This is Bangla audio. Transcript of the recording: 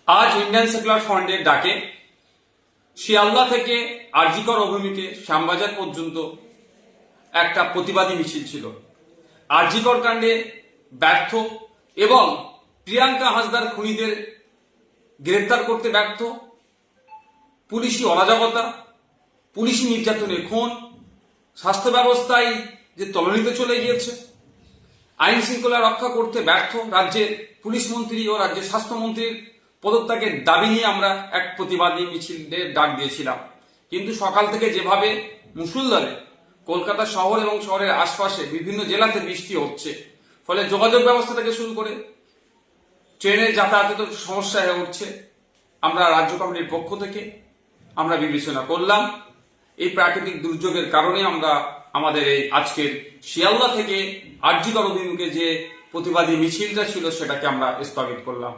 আজ ইন্ডিয়ান সেকুলার ফ্রন্টের ডাকে শিয়ালদা থেকে আরজিকর অভিমুখে শ্যামবাজার পর্যন্ত একটা প্রতিবাদী মিছিল ছিল। আরজিকর কাণ্ডে ব্যর্থ এবং প্রিয়াঙ্কা হাসদার খুনিদের গ্রেফতার করতে ব্যর্থ, পুলিশি অরাজকতা, পুলিশি নির্যাতনের খুন, স্বাস্থ্য ব্যবস্থায় যে তলানিতে চলে গিয়েছে, আইন শৃঙ্খলা রক্ষা করতে ব্যর্থ রাজ্যের পুলিশ মন্ত্রী ও রাজ্যের স্বাস্থ্যমন্ত্রীর পদত্যাগের দাবি নিয়ে আমরা এক প্রতিবাদী মিছিলের ডাক দিয়েছিলাম। কিন্তু সকাল থেকে যেভাবে মুষলধারে কলকাতা শহর এবং শহরের আশপাশে বিভিন্ন জেলাতে বৃষ্টি হচ্ছে, ফলে যোগাযোগ ব্যবস্থা থেকে শুরু করে ট্রেনের যাতায়াতের সমস্যা হয়ে উঠছে, আমরা রাজ্য কমিটির পক্ষ থেকে আমরা বিবেচনা করলাম এই প্রাকৃতিক দুর্যোগের কারণে আমরা আমাদের এই আজকের শিয়ালদা থেকে আরজিকর অভিমুখে যে প্রতিবাদী মিছিলটা ছিল সেটাকে আমরা স্থগিত করলাম।